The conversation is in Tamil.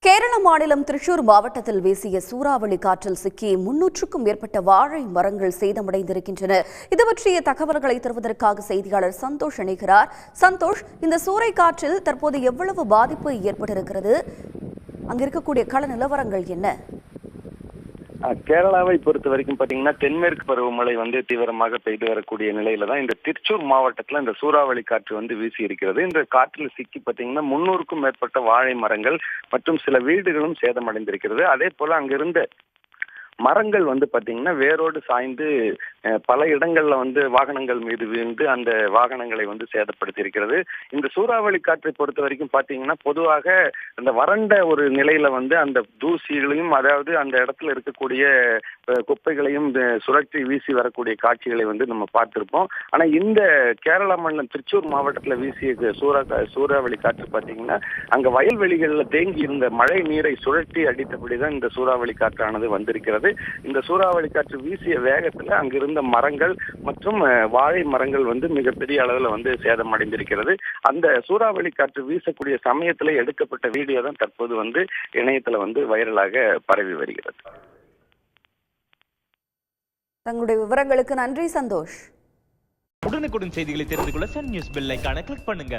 கேரள மாநிலம் திருச்சூர் மாவட்டத்தில் வீசிய சூறாவளி காற்றில் சிக்கி 300க்கும் மேற்பட்ட வாழை மரங்கள் சேதமடைந்திருக்கின்றன. இது பற்றிய தகவல்களை தருவதற்காக செய்தியாளர் சந்தோஷ் இணைகிறார். சந்தோஷ், இந்த சூறைக்காற்றில் தற்போது எவ்வளவு பாதிப்பு ஏற்பட்டிருக்கிறது? அங்க இருக்கக்கூடிய கள நிலவரங்கள் என்ன? கேரளாவை பொறுத்த வரைக்கும் பாத்தீங்கன்னா தென்மேற்கு பருவமழை தீவிரமாக பெய்து வரக்கூடிய நிலையில தான் இந்த திருச்சூர் மாவட்டத்துல இந்த சூறாவளி காற்று வீசி இருக்கிறது. இந்த காற்றில் சிக்கி பாத்தீங்கன்னா 300க்கும் மேற்பட்ட வாழை மரங்கள் மற்றும் சில வீடுகளும் சேதமடைந்திருக்கிறது. அதே போல அங்கிருந்த மரங்கள் பாத்தீங்கன்னா வேரோடு சாய்ந்து பல இடங்கள்ல வாகனங்கள் மீது வீழ்ந்து அந்த வாகனங்களை சேதப்படுத்தி இருக்கிறது. இந்த சூறாவளி காற்றை பொறுத்த வரைக்கும் பாத்தீங்கன்னா பொதுவாக அந்த வறண்ட ஒரு நிலையில அந்த தூசிகளையும், அதாவது அந்த இடத்துல இருக்கக்கூடிய குப்பைகளையும் சுழற்றி வீசி வரக்கூடிய காட்சிகளை நம்ம பார்த்திருப்போம். ஆனா இந்த கேரளா மாநிலம் திருச்சூர் மாவட்டத்துல வீசிய சூறாவளி காற்று பாத்தீங்கன்னா அங்க வயல்வெளிகள்ல தேங்கி இருந்த மழை நீரை சுழற்றி அடித்தபடிதான் இந்த சூறாவளி காற்றானது வந்திருக்கிறது. இந்த சூறாவளி காற்று வீசிய வேகத்துல அங்கிருந்த மரங்கள் மற்றும் வாழை மரங்கள் மிகப்பெரிய அளவுல சேதம் அடைந்திருக்கிறது. அந்த சூறாவளி காற்று வீசக்கூடிய சமயத்துல எடுக்கப்பட்ட வீடியோ தான் தற்போது இணையத்துல வைரலாக பரவி வருகிறது. தங்களுடைய விவரங்களுக்கு நன்றி சந்தோஷ். உடனுக்குடன் செய்திகளை தெரிந்து கொள்ள சன் நியூஸ் பெல் ஐகானை கிளிக் பண்ணுங்க.